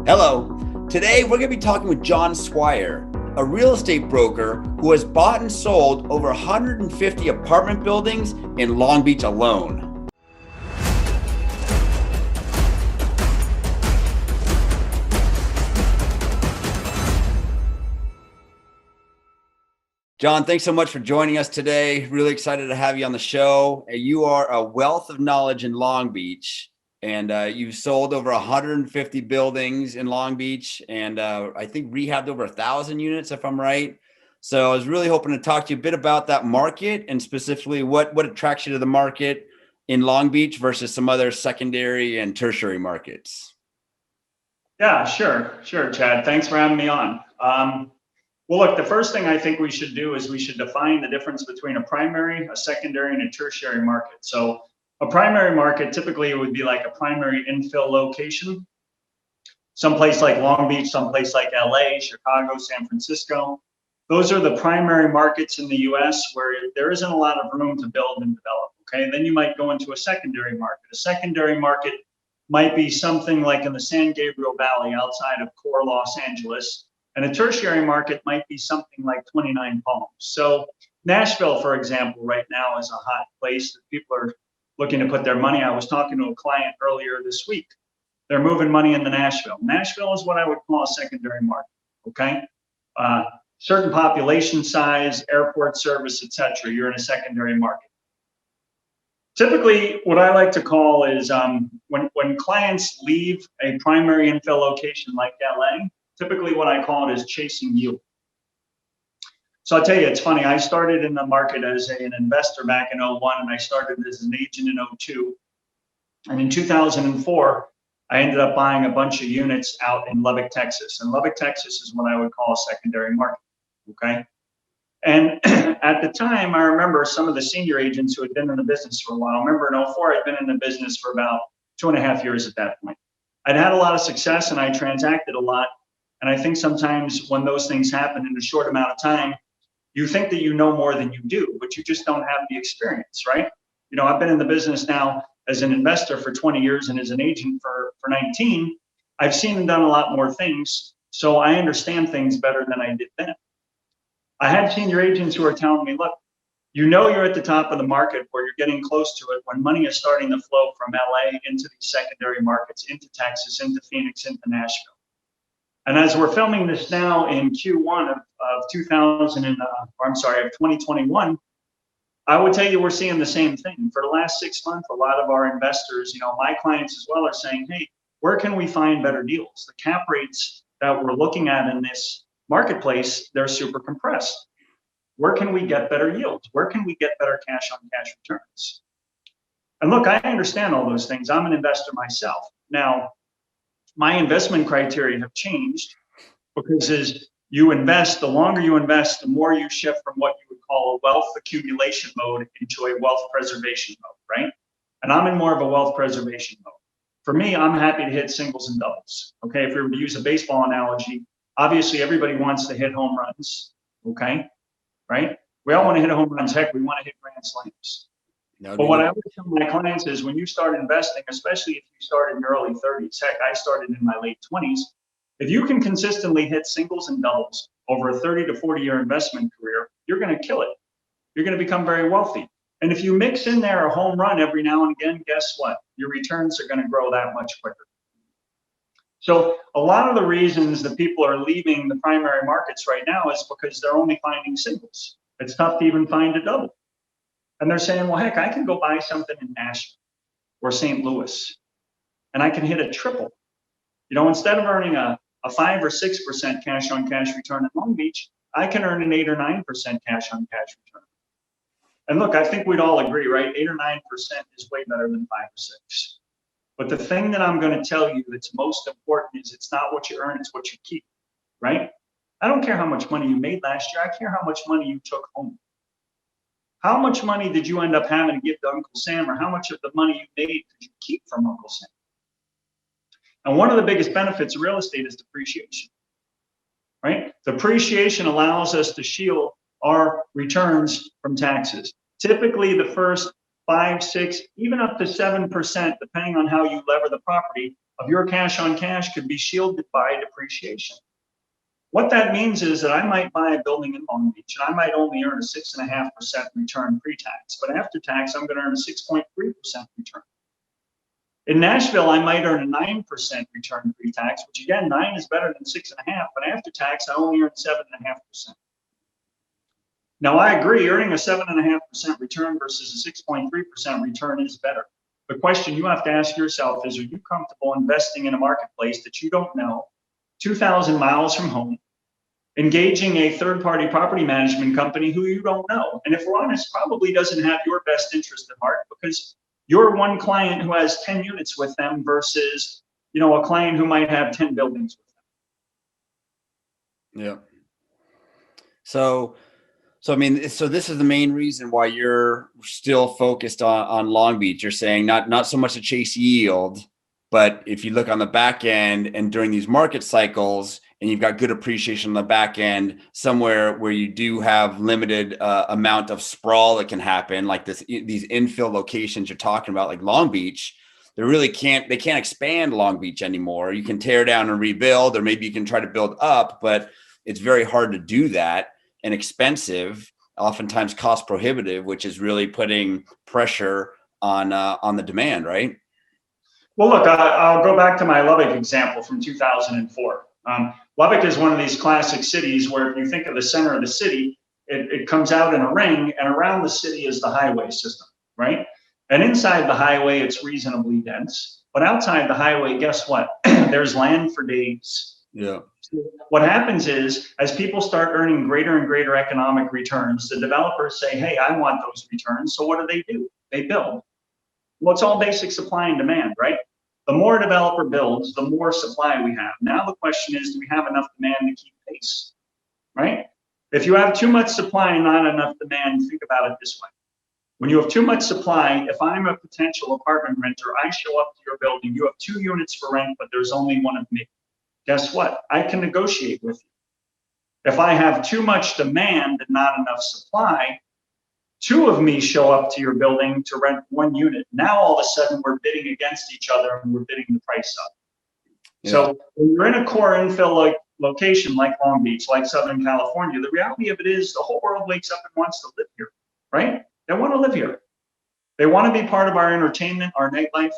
Hello. Today we're going to be talking with Jon Swire, a real estate broker who has bought and sold over 150 apartment buildings in Long Beach alone. Jon, thanks so much for joining us today. Really excited to have you on the show. You are a wealth of knowledge in Long Beach. And you've sold over 150 buildings in Long Beach, and I think rehabbed over 1,000 units, if I'm right. So I was really hoping to talk to you a bit about that market and specifically what attracts you to the market in Long Beach versus some other secondary and tertiary markets. Yeah, sure, Chad. Thanks for having me on. Well, look, the first thing I think we should do is we should define the difference between a primary, a secondary, and a tertiary market. So a primary market typically would be like a primary infill location, someplace like Long Beach, someplace like LA, Chicago, San Francisco. Those are the primary markets in the US where there isn't a lot of room to build and develop. Okay, then you might go into a secondary market. A secondary market might be something like in the San Gabriel Valley outside of core Los Angeles. And a tertiary market might be something like 29 Palms. So Nashville, for example, right now is a hot place that people are looking to put their money. I was talking to a client earlier this week. They're moving money into Nashville. Nashville is what I would call a secondary market, okay? Certain population size, airport service, etc. You're in a secondary market. Typically, what I like to call is when clients leave a primary infill location like LA, typically what I call it is chasing yield. So I'll tell you, it's funny. I started in the market as an investor back in 01, and I started as an agent in 02. And in 2004, I ended up buying a bunch of units out in Lubbock, Texas. And Lubbock, Texas is what I would call a secondary market, okay? And at the time, I remember some of the senior agents who had been in the business for a while. I remember in 04, I'd been in the business for about 2.5 years at that point. I'd had a lot of success and I transacted a lot. And I think sometimes when those things happen in a short amount of time, you think that you know more than you do, but you just don't have the experience, right? You know, I've been in the business now as an investor for 20 years and as an agent for 19. I've seen and done a lot more things, so I understand things better than I did then. I had senior agents who are telling me, look, you know you're at the top of the market where you're getting close to it when money is starting to flow from LA into these secondary markets, into Texas, into Phoenix, into Nashville. And as we're filming this now in Q1 of 2021, I would tell you we're seeing the same thing. For the last 6 months, a lot of our investors, you know, my clients as well, are saying, hey, where can we find better deals? The cap rates that we're looking at in this marketplace, they're super compressed. Where can we get better yields? Where can we get better cash on cash returns? And look, I understand all those things. I'm an investor myself. Now, my investment criteria have changed because as you invest, the longer you invest, the more you shift from what you would call a wealth accumulation mode into a wealth preservation mode, right? And I'm in more of a wealth preservation mode. For me, I'm happy to hit singles and doubles, okay? If we were to use a baseball analogy, obviously everybody wants to hit home runs, okay? Right? We all want to hit home runs. Heck, we want to hit grand slams. But what I always tell my clients is when you start investing, especially if you start in your early 30s, heck, I started in my late 20s, if you can consistently hit singles and doubles over a 30 to 40-year investment career, you're going to kill it. You're going to become very wealthy. And if you mix in there a home run every now and again, guess what? Your returns are going to grow that much quicker. So a lot of the reasons that people are leaving the primary markets right now is because they're only finding singles. It's tough to even find a double. And they're saying, well, heck, I can go buy something in Nashville or St. Louis, and I can hit a triple. You know, instead of earning a 5 or 6% cash on cash return at Long Beach, I can earn an 8 or 9% cash on cash return. And look, I think we'd all agree, right? 8 or 9% is way better than 5 or 6. But the thing that I'm going to tell you that's most important is it's not what you earn, it's what you keep, right? I don't care how much money you made last year. I care how much money you took home. How much money did you end up having to give to Uncle Sam, or how much of the money you made did you keep from Uncle Sam? And one of the biggest benefits of real estate is depreciation, right? Depreciation allows us to shield our returns from taxes. Typically, the first 5, 6, even up to 7%, depending on how you lever the property, of your cash on cash could be shielded by depreciation. What that means is that I might buy a building in Long Beach and I might only earn a 6.5% return pre-tax, but after tax, I'm going to earn a 6.3% return. In Nashville, I might earn a 9% return pre-tax, which again, 9 is better than 6.5, but after tax, I only earn 7.5%. Now, I agree, earning a 7.5% return versus a 6.3% return is better. The question you have to ask yourself is, are you comfortable investing in a marketplace that you don't know, 2,000 miles from home, engaging a third-party property management company who you don't know? And if we're honest, probably doesn't have your best interest at heart, because you're one client who has 10 units with them versus, a client who might have 10 buildings with them. Yeah. So this is the main reason why you're still focused on Long Beach. You're saying not so much to chase yield, but if you look on the back end and during these market cycles, and you've got good appreciation on the back end, somewhere where you do have limited amount of sprawl that can happen, like these infill locations you're talking about, like Long Beach, they can't expand Long Beach anymore. You can tear down and rebuild, or maybe you can try to build up, but it's very hard to do that, and expensive, oftentimes cost prohibitive, which is really putting pressure on the demand, right? Well, look, I'll go back to my Lubbock example from 2004. Lubbock is one of these classic cities where if you think of the center of the city, it comes out in a ring, and around the city is the highway system, right? And inside the highway, it's reasonably dense. But outside the highway, guess what? There's land for days. Yeah. What happens is, as people start earning greater and greater economic returns, the developers say, hey, I want those returns. So what do? They build. Well, it's all basic supply and demand, right? The more a developer builds, the more supply we have. Now the question is, do we have enough demand to keep pace, right? If you have too much supply and not enough demand, think about it this way. When you have too much supply, if I'm a potential apartment renter, I show up to your building, you have 2 units for rent, but there's only one of me. Guess what? I can negotiate with you. If I have too much demand and not enough supply, 2 of me show up to your building to rent 1 unit. Now, all of a sudden, we're bidding against each other and we're bidding the price up. Yeah. So when you're in a core infill location like Long Beach, like Southern California, the reality of it is the whole world wakes up and wants to live here, right? They want to live here. They want to be part of our entertainment, our nightlife.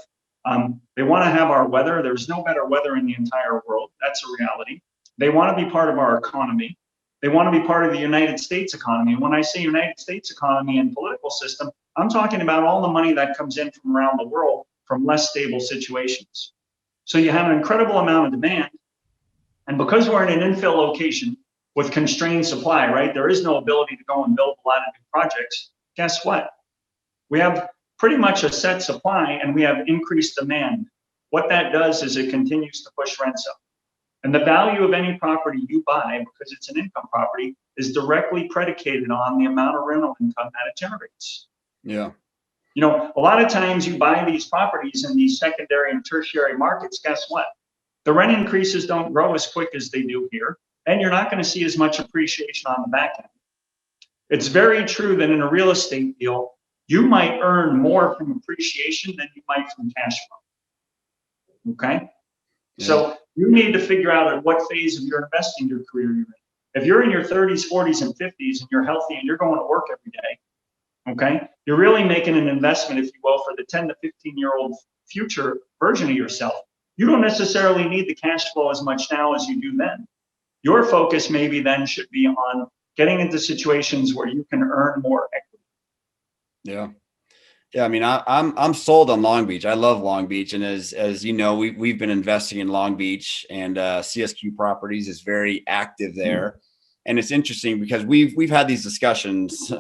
They want to have our weather. There's no better weather in the entire world. That's a reality. They want to be part of our economy. They want to be part of the United States economy. And when I say United States economy and political system, I'm talking about all the money that comes in from around the world from less stable situations. So you have an incredible amount of demand. And because we're in an infill location with constrained supply, right, there is no ability to go and build a lot of new projects. Guess what? We have pretty much a set supply and we have increased demand. What that does is it continues to push rents up. And the value of any property you buy, because it's an income property, is directly predicated on the amount of rental income that it generates. Yeah. A lot of times you buy these properties in these secondary and tertiary markets, guess what? The rent increases don't grow as quick as they do here, and you're not going to see as much appreciation on the back end. It's very true that in a real estate deal, you might earn more from appreciation than you might from cash flow. Okay? Yeah. So you need to figure out at what phase of your investing your career you're in. If you're in your 30s, 40s, and 50s, and you're healthy and you're going to work every day, okay, you're really making an investment, if you will, for the 10 to 15-year-old future version of yourself. You don't necessarily need the cash flow as much now as you do then. Your focus maybe then should be on getting into situations where you can earn more equity. Yeah. Yeah, I mean, I'm sold on Long Beach. I love Long Beach, and as you know, we've been investing in Long Beach, and CSQ Properties is very active there. Mm-hmm. And it's interesting because we've had these discussions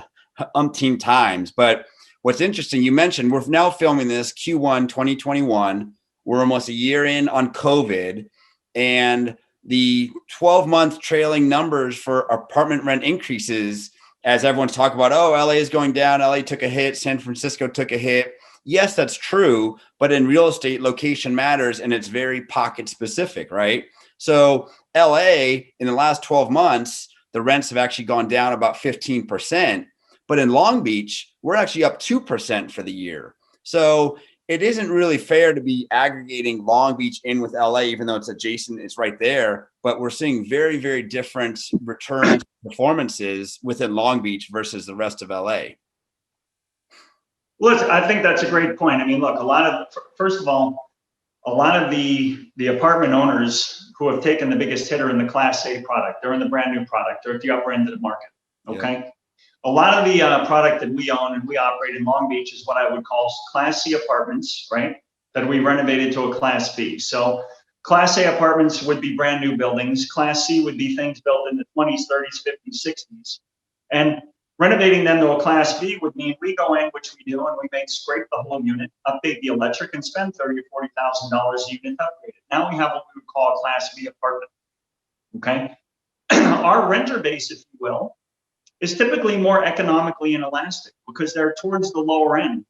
umpteen times. But what's interesting, you mentioned we're now filming this Q1 2021. We're almost a year in on COVID, and the 12-month trailing numbers for apartment rent increases, as everyone's talking about, oh, LA is going down, LA took a hit, San Francisco took a hit. Yes, that's true. But in real estate, location matters, and it's very pocket specific, right? So LA, in the last 12 months, the rents have actually gone down about 15%. But in Long Beach, we're actually up 2% for the year. So it isn't really fair to be aggregating Long Beach in with LA, even though it's adjacent, it's right there. But we're seeing very, very different returns performances within Long Beach versus the rest of LA. Well, I think that's a great point. I mean, look, first of all, a lot of the apartment owners who have taken the biggest hit are in the Class A product. They're in the brand new product. They're at the upper end of the market. Okay. Yeah. A lot of the product that we own and we operate in Long Beach is what I would call Class C apartments, right? That we renovated to a Class B. So Class A apartments would be brand new buildings. Class C would be things built in the 20s, 30s, 50s, 60s. And renovating them to a Class B would mean we go in, which we do, and we may scrape the whole unit, update the electric, and spend $30,000 or $40,000 a unit to upgrade it. Now we have what we would call a Class B apartment. Okay, our renter base, if you will, is typically more economically inelastic because they're towards the lower end.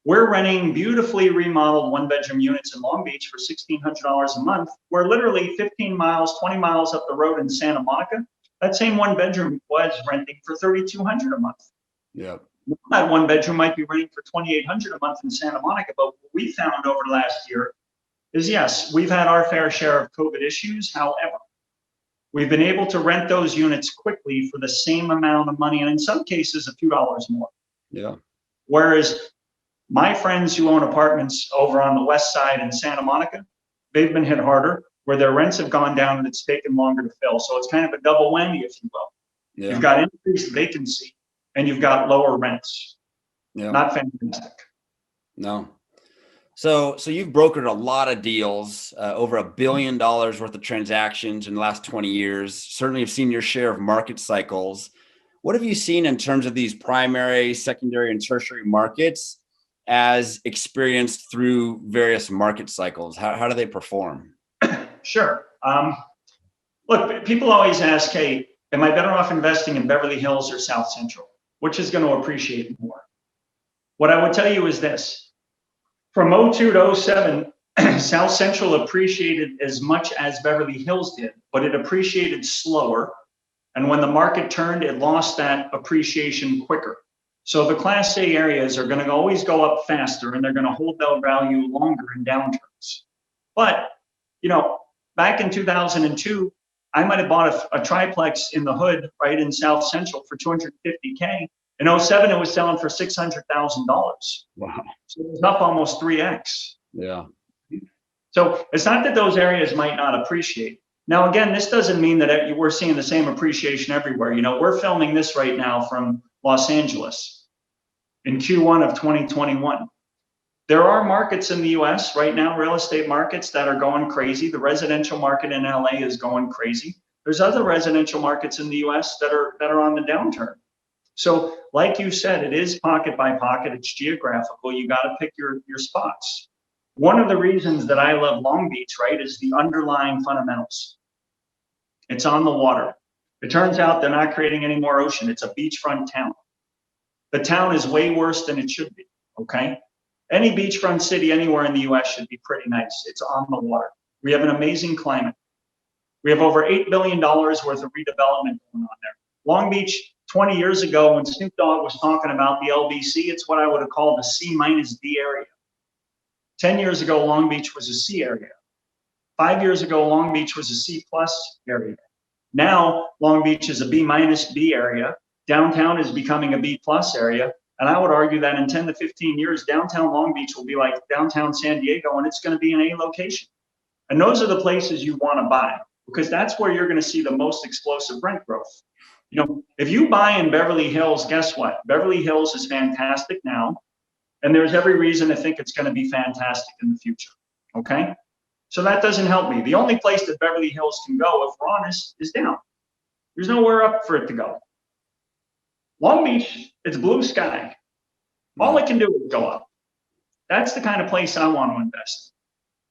We're renting beautifully remodeled one-bedroom units in Long Beach for $1,600 a month. We're literally 15 miles, 20 miles up the road in Santa Monica. That same one bedroom was renting for $3,200 a month. Yeah. That one bedroom might be renting for $2,800 a month in Santa Monica. But what we found over the last year is, yes, we've had our fair share of COVID issues. However, we've been able to rent those units quickly for the same amount of money, and in some cases, a few dollars more. Yeah. Whereas my friends who own apartments over on the west side in Santa Monica, they've been hit harder, where their rents have gone down and it's taken longer to fill. So it's kind of a double whammy, if you will. Yeah. You've got increased vacancy and you've got lower rents. Yeah. Not fantastic. No. So you've brokered a lot of deals, over $1 billion worth of transactions in the last 20 years. Certainly have seen your share of market cycles. What have you seen in terms of these primary, secondary, and tertiary markets as experienced through various market cycles? How do they perform? Sure. Look, people always ask, hey, am I better off investing in Beverly Hills or South Central? Which is going to appreciate more? What I would tell you is this. From 02 to 07, South Central appreciated as much as Beverly Hills did, but it appreciated slower. And when the market turned, it lost that appreciation quicker. So the Class A areas are going to always go up faster, and they're going to hold their value longer in downturns. But, you know, back in 2002, I might have bought a triplex in the hood, right, in South Central for $250K. In 07, it was selling for $600,000. Wow. So it was up almost 3x. Yeah. So it's not that those areas might not appreciate. Now, again, this doesn't mean that we're seeing the same appreciation everywhere. You know, we're filming this right now from Los Angeles in Q1 of 2021. There are markets in the US right now, real estate markets that are going crazy. The residential market in LA is going crazy. There's other residential markets in the US that are on the downturn. So like you said, it is pocket by pocket, it's geographical. You got to pick your spots. One of the reasons that I love Long Beach, right, is the underlying fundamentals. It's on the water. It turns out they're not creating any more ocean. It's a beachfront town. The town is way worse than it should be, okay? Any beachfront city anywhere in the US should be pretty nice. It's on the water. We have an amazing climate. We have over $8 billion worth of redevelopment going on there. Long Beach, 20 years ago, when Snoop Dogg was talking about the LBC, it's what I would have called a C-D area. 10 years ago, Long Beach was a C area. 5 years ago, Long Beach was a C+ area. Now, Long Beach is a B- area. Downtown is becoming a B+ area. And I would argue that in 10 to 15 years, downtown Long Beach will be like downtown San Diego, and it's going to be an A location. And those are the places you want to buy, because that's where you're going to see the most explosive rent growth. You know, if you buy in Beverly Hills, guess what? Beverly Hills is fantastic now, and there's every reason to think it's going to be fantastic in the future, okay? So that doesn't help me. The only place that Beverly Hills can go, if we're honest, is down. There's nowhere up for it to go. Long Beach, it's blue sky. All it can do is go up. That's the kind of place I want to invest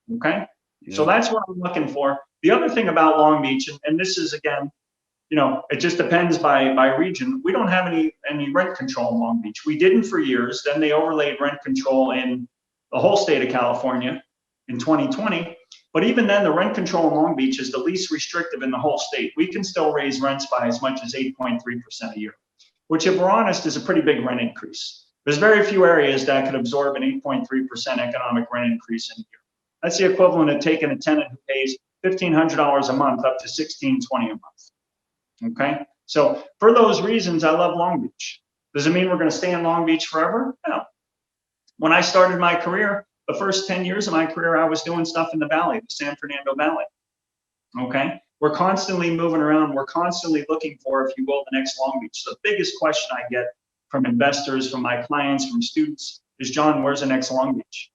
in, okay? Yeah. So that's what I'm looking for. The other thing about Long Beach, and this is, again, you know, it just depends by region. We don't have any rent control in Long Beach. We didn't for years. Then they overlaid rent control in the whole state of California in 2020. But even then, the rent control in Long Beach is the least restrictive in the whole state. We can still raise rents by as much as 8.3% a year, which, if we're honest, is a pretty big rent increase. There's very few areas that could absorb an 8.3% economic rent increase in a year. That's the equivalent of taking a tenant who pays $1,500 a month up to $1,620 a month. Okay, so for those reasons, I love Long Beach. Does it mean we're going to stay in Long Beach forever? No. When I started my career, the first 10 years of my career, I was doing stuff in the Valley, the San Fernando Valley. Okay, we're constantly moving around. We're constantly looking for, if you will, the next Long Beach. The biggest question I get from investors, from my clients, from students is, John, where's the next Long Beach?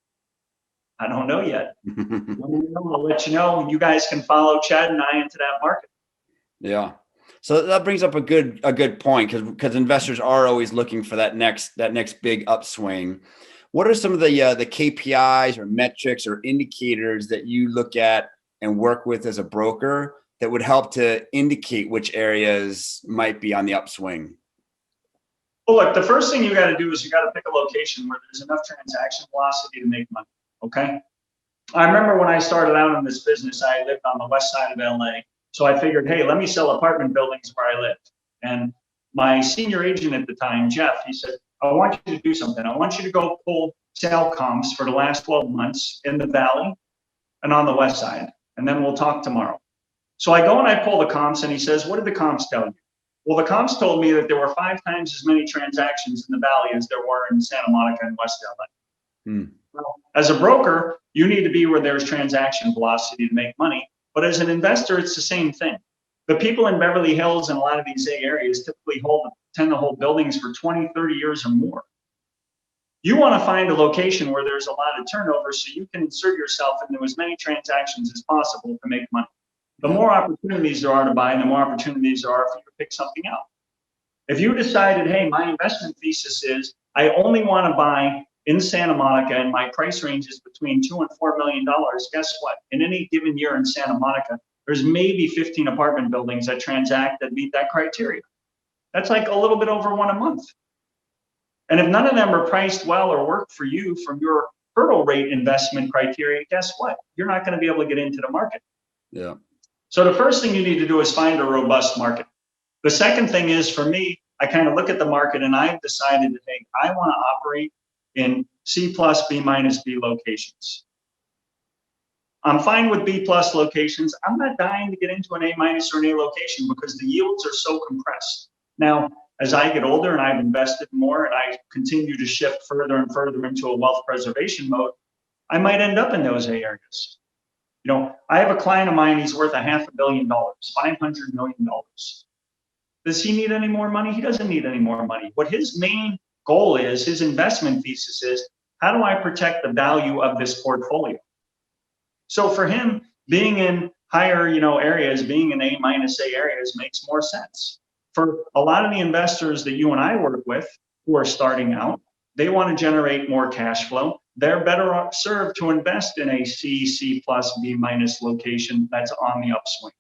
I don't know yet. I'll let you know. You guys can follow Chad and I into that market. Yeah. So that brings up a good point, because investors are always looking for that next big upswing. What are some of the KPIs or metrics or indicators that you look at and work with as a broker that would help to indicate which areas might be on the upswing? Well, look, the first thing you got to do is you got to pick a location where there's enough transaction velocity to make money. Okay. I remember when I started out in this business, I lived on the west side of LA. So I figured, hey, let me sell apartment buildings where I lived. And my senior agent at the time, Jeff, he said, I want you to do something. I want you to go pull sale comps for the last 12 months in the Valley and on the west side, and then we'll talk tomorrow. So I go and I pull the comps, and he says, what did the comps tell you? Well, the comps told me that there were 5 times as many transactions in the Valley as there were in Santa Monica and West LA. Well, as a broker, you need to be where there's transaction velocity to make money. But as an investor, it's the same thing. The people in Beverly Hills and a lot of these A areas typically tend to hold buildings for 20, 30 years or more. You want to find a location where there's a lot of turnover so you can insert yourself into as many transactions as possible to make money. The more opportunities there are to buy, the more opportunities there are for you to pick something out. If you decided, hey, my investment thesis is I only want to buy in Santa Monica and my price range is between $2 and $4 million, guess what? In any given year in Santa Monica, there's maybe 15 apartment buildings that transact that meet that criteria. That's like a little bit over 1 a month. And if none of them are priced well or work for you from your hurdle rate investment criteria, guess what? You're not going to be able to get into the market. Yeah. So the first thing you need to do is find a robust market. The second thing is, for me, I kind of look at the market and I've decided that, hey, I want to operate in C+, B-, B locations. I'm fine with B+ locations. I'm not dying to get into an A- or an A location because the yields are so compressed. Now, as I get older and I've invested more and I continue to shift further and further into a wealth preservation mode, I might end up in those A areas. You know, I have a client of mine, he's worth $500 million, $500 million. Does he need any more money? He doesn't need any more money. What his main goal is, his investment thesis is, how do I protect the value of this portfolio? So for him, being in higher, areas, being in A- A areas makes more sense. For a lot of the investors that you and I work with who are starting out, they want to generate more cash flow. They're better served to invest in a C+, B- location that's on the upswing,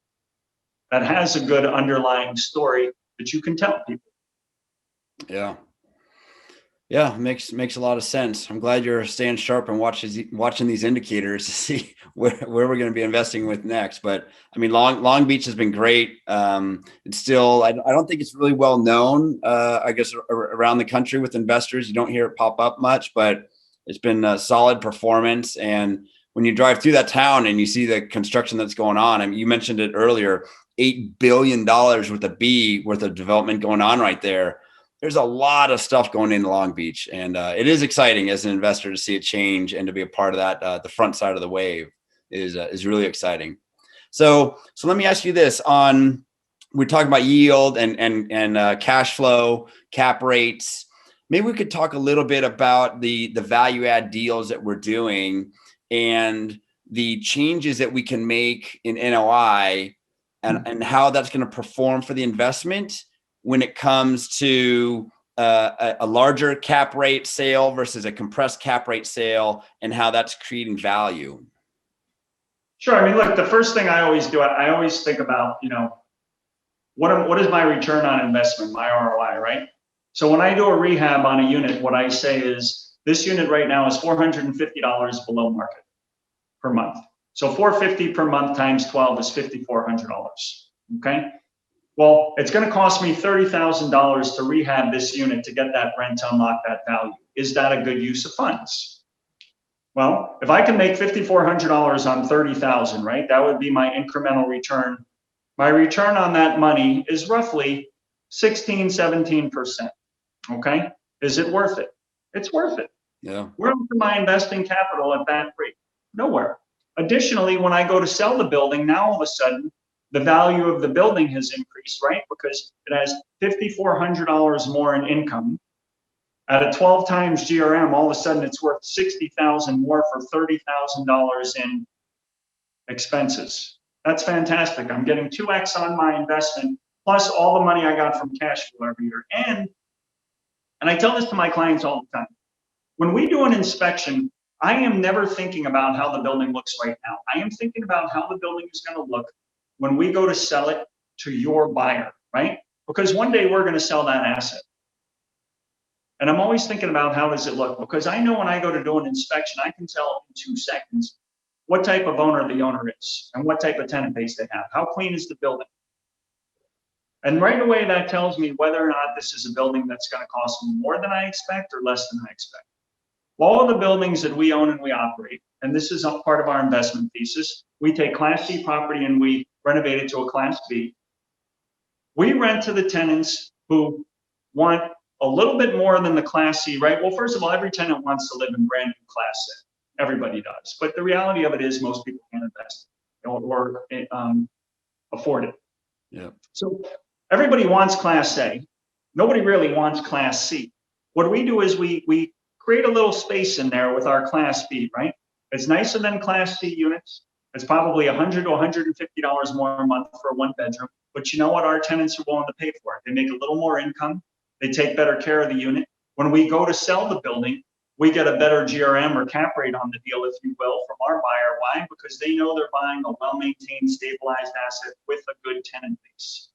that has a good underlying story that you can tell people. Yeah. Yeah, makes a lot of sense. I'm glad you're staying sharp and watching these indicators to see where we're going to be investing with next. But I mean, Long Beach has been great. It's still, I don't think it's really well known, I guess, around the country with investors. You don't hear it pop up much, but it's been a solid performance. And when you drive through that town and you see the construction that's going on, I mean, you mentioned it earlier, $8 billion worth of development going on right there. There's a lot of stuff going into Long Beach, and it is exciting as an investor to see it change and to be a part of that. The front side of the wave is really exciting. So let me ask you this: we're talking about yield and cash flow, cap rates. Maybe we could talk a little bit about the value add deals that we're doing and the changes that we can make in NOI and how that's going to perform for the investment when it comes to a larger cap rate sale versus a compressed cap rate sale, and how that's creating value. Sure. I mean, look, the first thing I always do, I always think about, what is my return on investment, my ROI, right? So when I do a rehab on a unit, what I say is this unit right now is $450 below market per month. So $450 per month times 12 is $5,400. Okay. Well, it's going to cost me $30,000 to rehab this unit to get that rent to unlock that value. Is that a good use of funds? Well, if I can make $5,400 on 30,000, right? That would be my incremental return. My return on that money is roughly 16, 17%. Okay. Is it worth it? It's worth it. Yeah. Where am I investing capital at that rate? Nowhere. Additionally, when I go to sell the building, now all of a sudden, the value of the building has increased, right? Because it has $5,400 more in income. At a 12 times GRM, all of a sudden it's worth $60,000 more for $30,000 in expenses. That's fantastic. I'm getting 2x on my investment, plus all the money I got from cash flow every year. And I tell this to my clients all the time. When we do an inspection, I am never thinking about how the building looks right now. I am thinking about how the building is going to look when we go to sell it to your buyer, right? Because one day we're going to sell that asset. And I'm always thinking about how does it look? Because I know when I go to do an inspection, I can tell in 2 seconds what type of owner the owner is and what type of tenant base they have. How clean is the building? And right away, that tells me whether or not this is a building that's going to cost me more than I expect or less than I expect. All of the buildings that we own and we operate, and this is a part of our investment thesis, we take Class C property and we renovate it to a Class B. We rent to the tenants who want a little bit more than the Class C, right? Well, first of all, every tenant wants to live in brand new Class A. Everybody does. But the reality of it is most people can't invest or afford it. Yeah. So everybody wants Class A. Nobody really wants Class C. What we do is we create a little space in there with our Class B, right? It's nicer than Class C units. It's probably $100 to $150 more a month for a 1-bedroom. But you know what? Our tenants are willing to pay for it. They make a little more income. They take better care of the unit. When we go to sell the building, we get a better GRM or cap rate on the deal, if you will, from our buyer. Why? Because they know they're buying a well-maintained, stabilized asset with a good tenant base.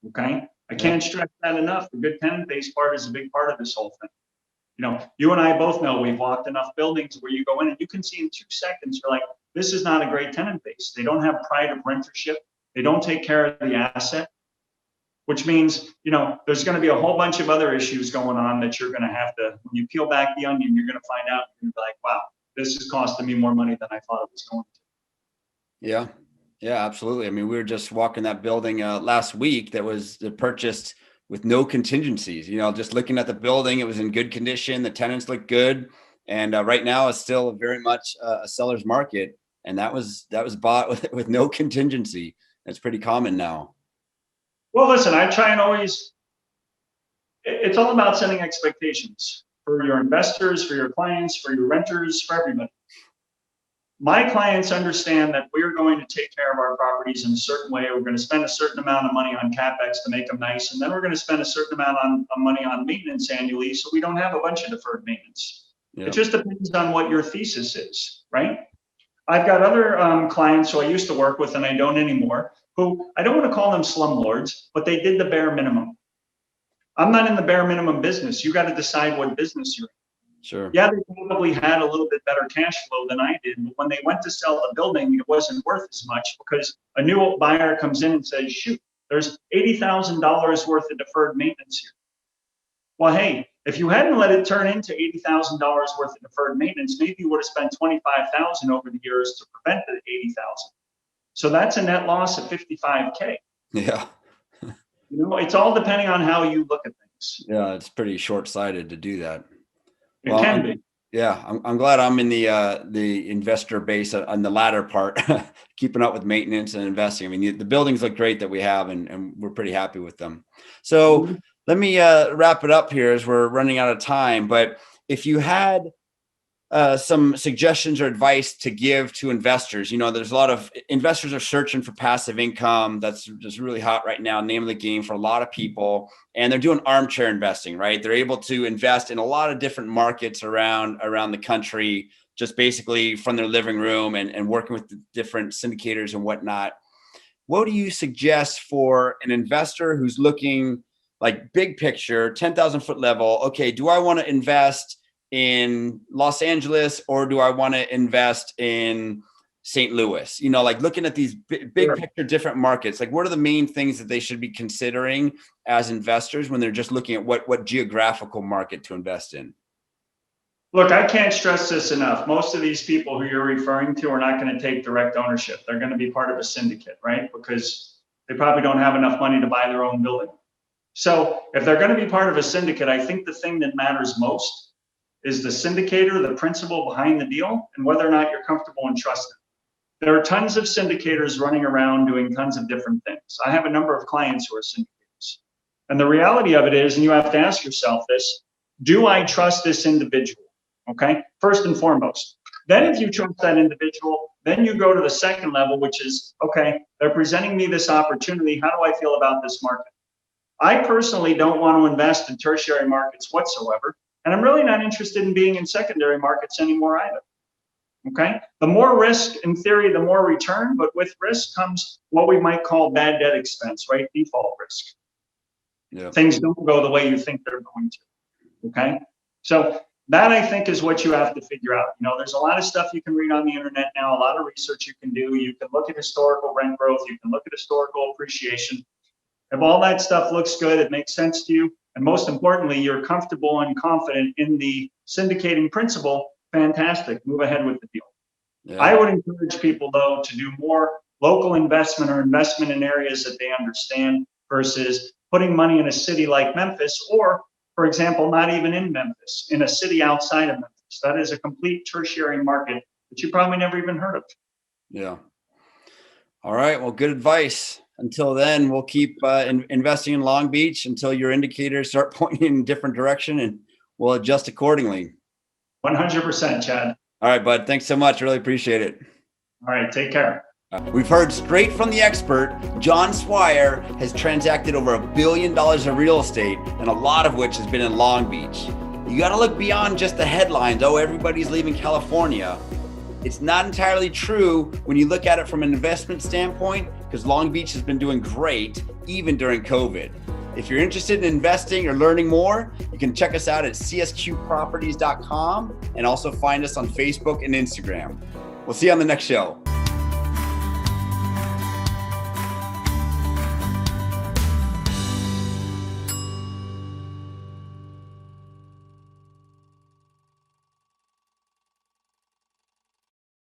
Okay? I can't stress that enough. The good tenant base part is a big part of this whole thing. You know, you and I both know we've walked enough buildings where you go in and you can see in 2 seconds, you're like, this is not a great tenant base. They don't have pride of rentership. They don't take care of the asset, which means, you know, there's going to be a whole bunch of other issues going on that you're going to have to, when you peel back the onion, you're going to find out, you're going to be like, wow, this is costing me more money than I thought it was going to. Yeah. Yeah, absolutely. I mean, we were just walking that building last week that was purchased with no contingencies, you know, just looking at the building, it was in good condition. The tenants looked good. And right now it's still very much a seller's market. And that was bought with no contingency. That's pretty common now. Well, listen, I try and always, it's all about setting expectations for your investors, for your clients, for your renters, for everybody. My clients understand that we're going to take care of our properties in a certain way. We're going to spend a certain amount of money on CapEx to make them nice. And then we're going to spend a certain amount of money on maintenance annually. So we don't have a bunch of deferred maintenance. Yeah. It just depends on what your thesis is, right? I've got other clients who I used to work with and I don't anymore, who I don't want to call them slumlords, but they did the bare minimum. I'm not in the bare minimum business. You got to decide what business you're in. Sure. Yeah, they probably had a little bit better cash flow than I did. But when they went to sell the building, it wasn't worth as much because a new buyer comes in and says, shoot, there's $80,000 worth of deferred maintenance here. Well, hey, if you hadn't let it turn into $80,000 worth of deferred maintenance, maybe you would have spent $25,000 over the years to prevent the $80,000. So that's a net loss of $55K. Yeah. You know, it's all depending on how you look at things. Yeah, it's pretty short-sighted to do that. It can be. Yeah, I'm glad I'm in the investor base on the latter part, keeping up with maintenance and investing. I mean, the buildings look great that we have, and we're pretty happy with them. So let me wrap it up here as we're running out of time. But if you had some suggestions or advice to give to investors, you know, there's a lot of investors are searching for passive income. That's just really hot right now, name of the game for a lot of people. And they're doing armchair investing, right? They're able to invest in a lot of different markets around the country, just basically from their living room and working with the different syndicators and whatnot. What do you suggest for an investor who's looking like big picture, 10,000 foot level? Okay, do I want to invest in Los Angeles or do I want to invest in St. Louis, like looking at these big picture, different markets, like what are the main things that they should be considering as investors when they're just looking at what geographical market to invest in? Look, I can't stress this enough. Most of these people who you're referring to are not going to take direct ownership. They're going to be part of a syndicate, right? Because they probably don't have enough money to buy their own building. So if they're going to be part of a syndicate, I think the thing that matters most is the syndicator, the principal behind the deal, and whether or not you're comfortable and trusted. There are tons of syndicators running around doing tons of different things. I have a number of clients who are syndicators. And the reality of it is, and you have to ask yourself this, do I trust this individual? Okay, first and foremost. Then if you trust that individual, then you go to the second level, which is, okay, they're presenting me this opportunity. How do I feel about this market? I personally don't want to invest in tertiary markets whatsoever. And I'm really not interested in being in secondary markets anymore either. Okay, the more risk, in theory, the more return, but with risk comes what we might call bad debt expense, right? Default risk. Yeah. Things don't go the way you think they're going to. Okay, so that I think is what you have to figure out. There's a lot of stuff you can read on the internet now, a lot of research you can do. You can look at historical rent growth, you can look at historical appreciation. If all that stuff looks good, it makes sense to you, and most importantly, you're comfortable and confident in the syndicating principle, fantastic, move ahead with the deal. Yeah. I would encourage people, though, to do more local investment or investment in areas that they understand versus putting money in a city like Memphis, or, for example, not even in Memphis, in a city outside of Memphis. That is a complete tertiary market that you probably never even heard of. Yeah. All right. Well, good advice. Until then, we'll keep investing in Long Beach until your indicators start pointing in a different direction, and we'll adjust accordingly. 100%, Chad. All right, bud. Thanks so much. Really appreciate it. All right. Take care. We've heard straight from the expert. Jon Swire has transacted over $1 billion of real estate, and a lot of which has been in Long Beach. You got to look beyond just the headlines. Oh, everybody's leaving California. It's not entirely true when you look at it from an investment standpoint, because Long Beach has been doing great even during COVID. If you're interested in investing or learning more, you can check us out at csqproperties.com and also find us on Facebook and Instagram. We'll see you on the next show.